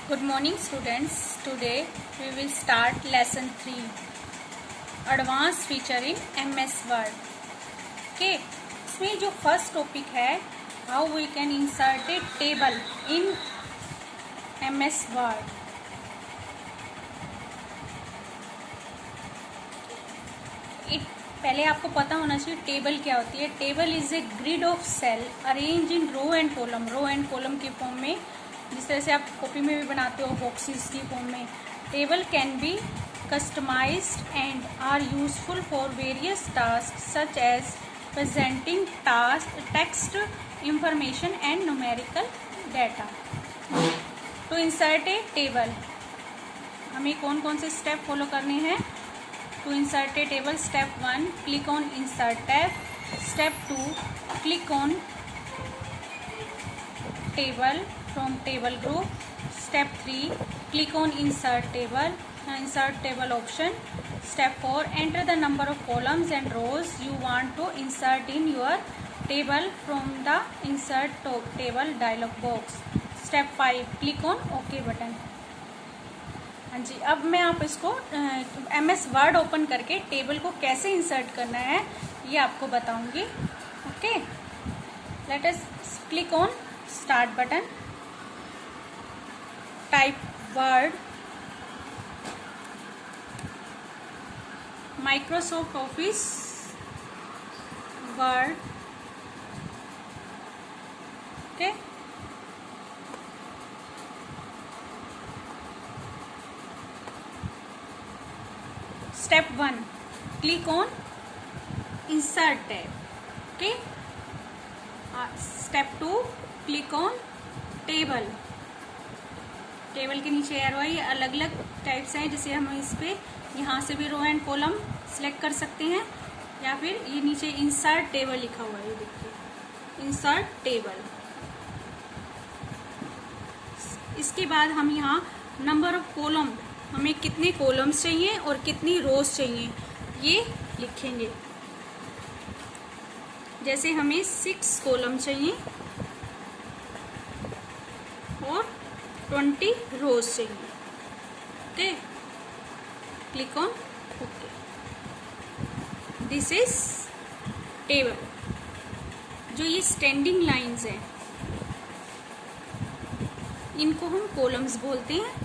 Good morning students. Today we will start lesson 3 Advanced feature in MS Word. Okay, इसमें जो first topic है how we can insert a table in MS Word. पहले आपको पता होना चाहिए table क्या होती है. Table is a grid of cell arrange in row and column के फॉर्म में, जिस तरह से आप कॉपी में भी बनाते हो बॉक्सेस की फॉर्म में. Table can be customized and are useful for various task such as presenting text information and numerical data. To insert a table हमें कौन कौन से स्टेप फॉलो करने हैं. To insert a table, step 1 click on insert tab. Step 2 click on table from table group. Step 3 click on insert table option. Step 4 enter the number of columns and rows you want to insert in your table from the insert table dialog box. Step 5 click on OK button. हाँ जी, अब मैं आप इसको MS word open करके table को कैसे insert करना है ये आपको बताऊंगी. Okay, let us click on start button. Type word, Microsoft office word. Okay, Step 1 click on insert tab. Okay, Step 2 click on table. Table के नीचे एरो है, ये अलग अलग टाइप्स हैं. जैसे हम इस पे यहाँ से भी रो एंड कॉलम सिलेक्ट कर सकते हैं, या फिर ये नीचे इंसर्ट टेबल लिखा हुआ है, ये देखिए इंसर्ट टेबल. इसके बाद हम यहाँ नंबर ऑफ कॉलम, हमें कितने कॉलम्स चाहिए और कितनी रोज चाहिए ये लिखेंगे. जैसे हमें 6 कॉलम चाहिए और 20 रोज चाहिए. Okay, click on okay. This is table. जो ये स्टैंडिंग लाइंस हैं इनको हम कॉलम्स बोलते हैं,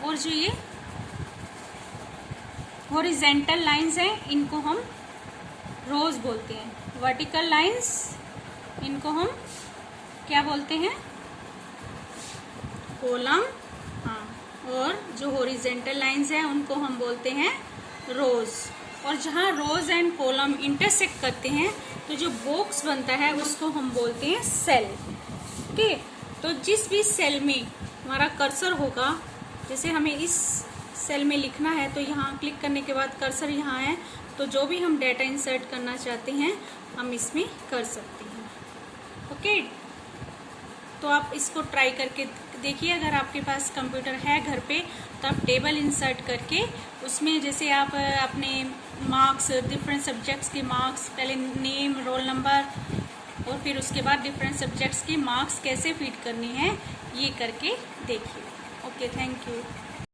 और जो ये हॉरिजेंटल लाइंस हैं इनको हम रोज बोलते हैं. वर्टिकल लाइंस इनको हम क्या बोलते हैं, कॉलम. हाँ, और जो हॉरिजेंटल लाइंस हैं उनको हम बोलते हैं रोज. और जहाँ रोज एंड कॉलम इंटरसेक्ट करते हैं तो जो बॉक्स बनता है उसको हम बोलते हैं सेल. ओके, तो जिस भी सेल में हमारा कर्सर होगा, जैसे हमें इस सेल में लिखना है तो यहाँ क्लिक करने के बाद कर्सर यहाँ है, तो जो भी हम डाटा इंसर्ट करना चाहते हैं हम इसमें कर सकते हैं. ओके, तो आप इसको ट्राई करके देखिए. अगर आपके पास कंप्यूटर है घर पे तो आप टेबल इंसर्ट करके उसमें जैसे आप अपने मार्क्स, डिफरेंट सब्जेक्ट्स के मार्क्स, पहले नेम, रोल नंबर और फिर उसके बाद डिफरेंट सब्जेक्ट्स के मार्क्स कैसे फीड करने हैं ये करके देखिए. Okay, thank you.